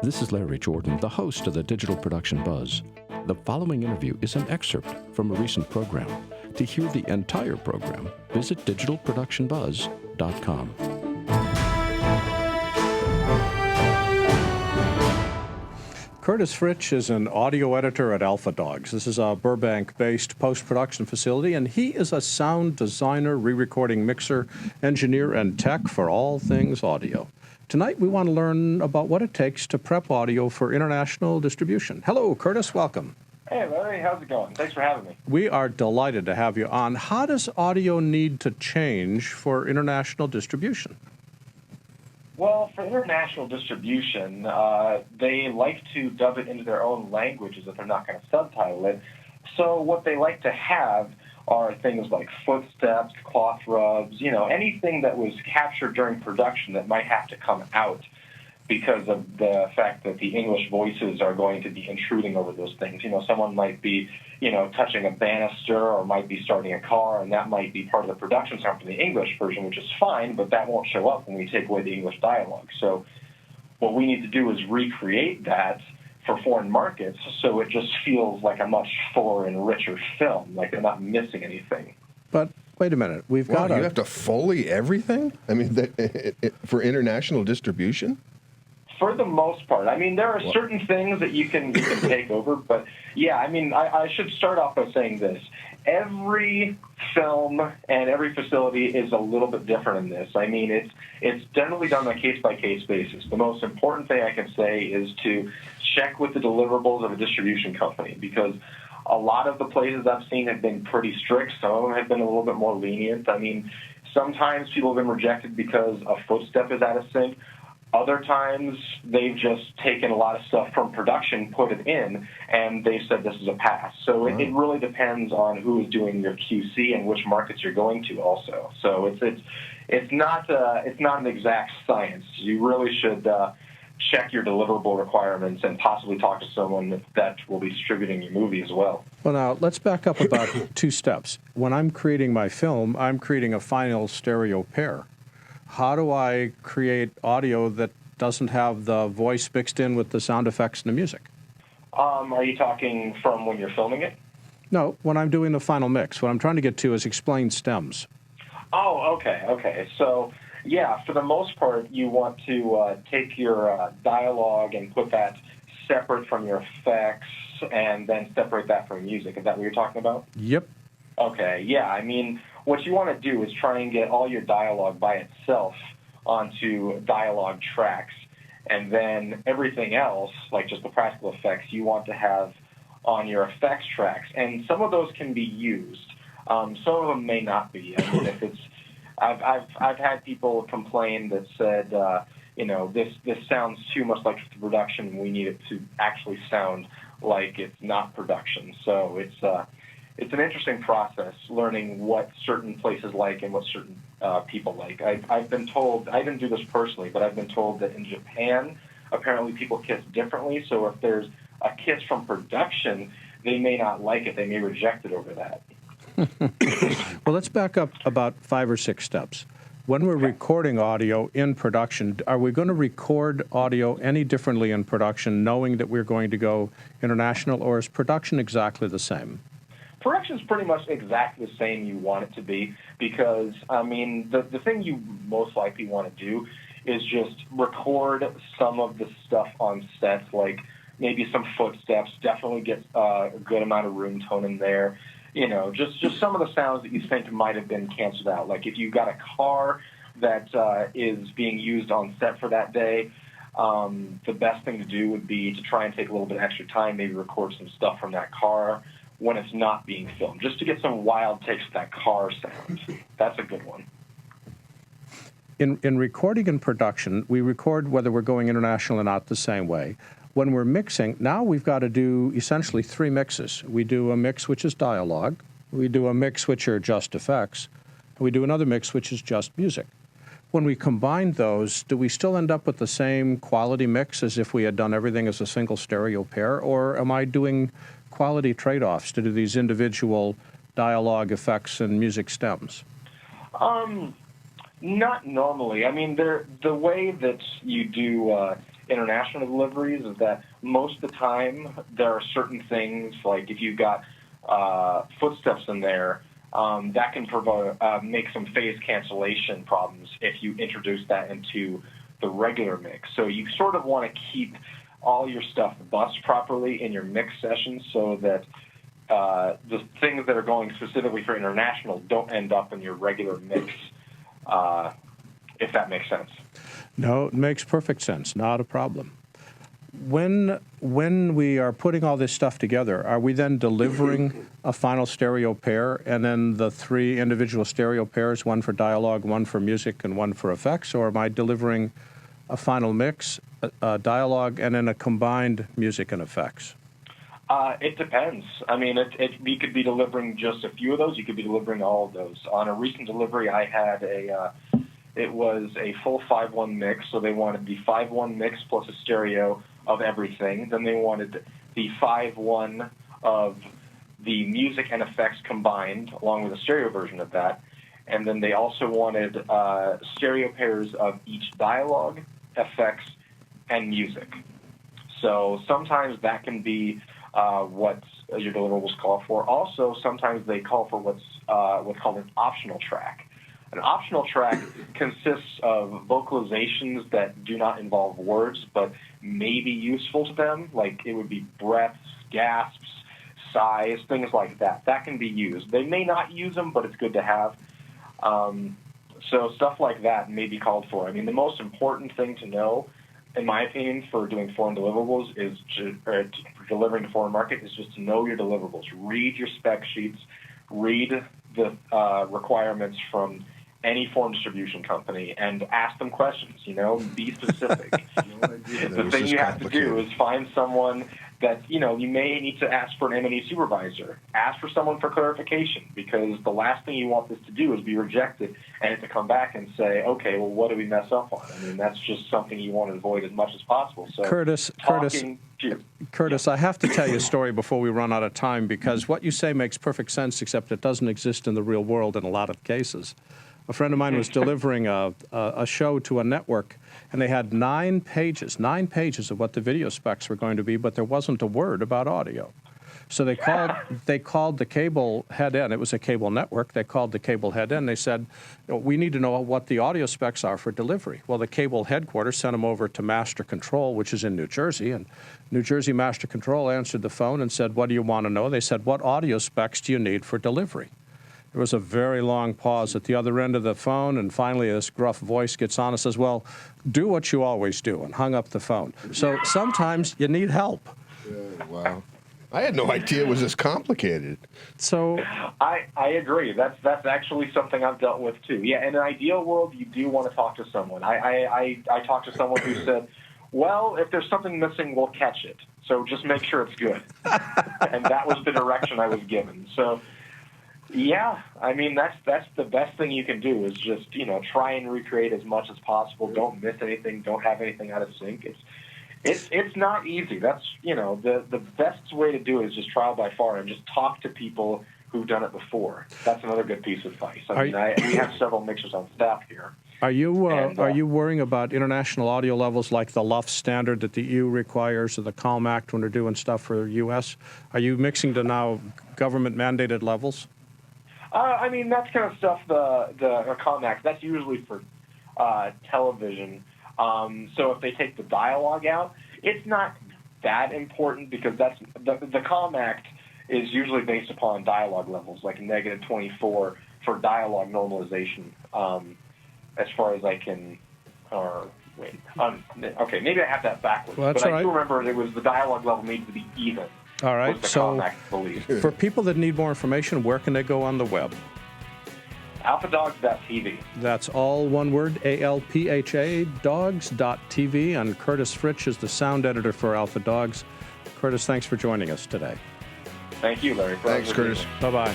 This is Larry Jordan, the host of the Digital Production Buzz. The following interview is an excerpt from a recent program. To hear the entire program, visit digitalproductionbuzz.com. Curtis Fritsch is an audio editor at Alpha Dogs. This is a Burbank-based post-production facility, and he is a sound designer, re-recording mixer, engineer, and tech for all things audio. Tonight, we want to learn about what it takes to prep audio for international distribution. Hello, Curtis. Welcome. Hey, Larry. How's it going? Thanks for having me. We are delighted to have you on. How does audio need to change for international distribution? Well, for international distribution, they like to dub it into their own languages if they're not going to subtitle it. So what they like to have are things like footsteps, cloth rubs, anything that was captured during production that might have to come out because of the fact that the English voices are going to be intruding over those things. Someone might be, touching a banister or might be starting a car, and that might be part of the production sound for the English version, which is fine, but that won't show up when we take away the English dialogue. So what we need to do is recreate that for foreign markets so it just feels like a much fuller and richer film, like they're not missing anything. But wait a minute, you have to Foley everything? I mean, for international distribution? For the most part. I mean, there are certain things that you can take over, but yeah, I should start off by saying this. Every film and every facility is a little bit different in this. I mean, it's generally done on a case-by-case basis. The most important thing I can say is to check with the deliverables of a distribution company, because a lot of the places I've seen have been pretty strict. Some of them have been a little bit more lenient. I mean, sometimes people have been rejected because a footstep is out of sync. Other times, they've just taken a lot of stuff from production, put it in, and they said this is a pass. So it really depends on who is doing your QC and which markets you're going to also. So it's not an exact science. You really should check your deliverable requirements and possibly talk to someone that will be distributing your movie as well. Well, now, let's back up about 2 steps. When I'm creating my film, I'm creating a final stereo pair. How do I create audio that doesn't have the voice mixed in with the sound effects and the music? Are you talking from when you're filming it? No, when I'm doing the final mix. What I'm trying to get to is explain stems. Oh, okay. So, yeah, for the most part, you want to take your dialogue and put that separate from your effects and then separate that from music. Is that what you're talking about? Yep. Okay, yeah, what you want to do is try and get all your dialogue by itself onto dialogue tracks, and then everything else, like just the practical effects, you want to have on your effects tracks. And some of those can be used. Some of them may not be. I mean, if it's, I've had people complain that said, this sounds too much like production. We need it to actually sound like it's not production. So it's an interesting process, learning what certain places like and what certain people like. I've been told, I didn't do this personally, but I've been told that in Japan, apparently people kiss differently. So if there's a kiss from production, they may not like it. They may reject it over that. Well, let's back up about 5 or 6 steps. When we're recording audio in production, are we going to record audio any differently in production, knowing that we're going to go international, or is production exactly the same? Production is pretty much exactly the same you want it to be, because, the thing you most likely want to do is just record some of the stuff on sets, like maybe some footsteps, definitely get a good amount of room tone in there, just some of the sounds that you think might have been canceled out. Like if you've got a car that is being used on set for that day, the best thing to do would be to try and take a little bit extra time, maybe record some stuff from that car when it's not being filmed, just to get some wild takes of that car sound. That's a good one. In recording and production, we record whether we're going international or not the same way. When we're mixing, now we've got to do essentially 3 mixes. We do a mix which is dialogue, we do a mix which are just effects, and we do another mix which is just music. When we combine those, do we still end up with the same quality mix as if we had done everything as a single stereo pair, or am I doing quality trade-offs to do these individual dialogue effects and music stems? Not normally. I mean, the way that you do international deliveries is that most of the time there are certain things, like if you've got footsteps in there, that can make some phase cancellation problems if you introduce that into the regular mix. So you sort of want to keep all your stuff bussed properly in your mix sessions so that the things that are going specifically for international don't end up in your regular mix, if that makes sense. No, it makes perfect sense. Not a problem. When we are putting all this stuff together, are we then delivering a final stereo pair and then the 3 individual stereo pairs, one for dialogue, one for music, and one for effects? Or am I delivering a final mix, a dialogue, and then a combined music and effects? It depends. I mean, we could be delivering just a few of those. You could be delivering all of those. On a recent delivery, I had it was a full 5-1 mix, so they wanted the 5-1 mix plus a stereo of everything. Then they wanted the 5-1 of the music and effects combined, along with a stereo version of that. And then they also wanted stereo pairs of each dialogue, effects, and music. So sometimes that can be what your deliverables call for. Also, sometimes they call for what's called an optional track. An optional track consists of vocalizations that do not involve words, but may be useful to them, like it would be breaths, gasps, sighs, things like that. That can be used. They may not use them, but it's good to have. So stuff like that may be called for. I mean, the most important thing to know, in my opinion, for doing foreign deliverables is for delivering to foreign market is just to know your deliverables. Read your spec sheets. Read the requirements from any foreign distribution company and ask them questions. Be specific. The thing you have to do is find someone that, you may need to ask for an M&E supervisor. Ask for someone for clarification, because the last thing you want this to do is be rejected and it to come back and say, okay, well, what did we mess up on? I mean, that's just something you want to avoid as much as possible. So Curtis, I have to tell you a story before we run out of time, because what you say makes perfect sense, except it doesn't exist in the real world in a lot of cases. A friend of mine was delivering a show to a network, and they had 9 pages of what the video specs were going to be, but there wasn't a word about audio. So they called the cable head in. It was a cable network. They called the cable head in. They said, we need to know what the audio specs are for delivery. Well, the cable headquarters sent them over to Master Control, which is in New Jersey, and New Jersey Master Control answered the phone and said, what do you want to know? They said, what audio specs do you need for delivery? There was a very long pause at the other end of the phone, and finally this gruff voice gets on and says, well, do what you always do, and hung up the phone. So sometimes you need help. Yeah, wow. I had no idea it was this complicated. So I agree. That's actually something I've dealt with too. Yeah, in an ideal world, you do want to talk to someone. I talked to someone who said, well, if there's something missing, we'll catch it. So just make sure it's good. And that was the direction I was given. So yeah, I mean, that's the best thing you can do is just, try and recreate as much as possible. Don't miss anything. Don't have anything out of sync. It's not easy. That's, the best way to do it is just trial by fire and just talk to people who've done it before. That's another good piece of advice. We have several mixers on staff here. Are you worrying about international audio levels like the LUF standard that the EU requires or the CALM Act when they're doing stuff for the U.S.? Are you mixing to now government-mandated levels? I mean, that's kind of stuff, the CALM Act, that's usually for television. So if they take the dialogue out, it's not that important because that's the CALM Act is usually based upon dialogue levels, like -24 for dialogue normalization, as far as I can, okay, maybe I have that backwards, well, but I do remember it was the dialogue level needs to be even. All right, so belief. For people that need more information, where can they go on the web? alphadogs.tv. That's all one word, ALPHA, dogs.tv, and Curtis Fritsch is the sound editor for Alpha Dogs. Curtis, thanks for joining us today. Thank you, Larry. Thanks, Curtis. Bye-bye.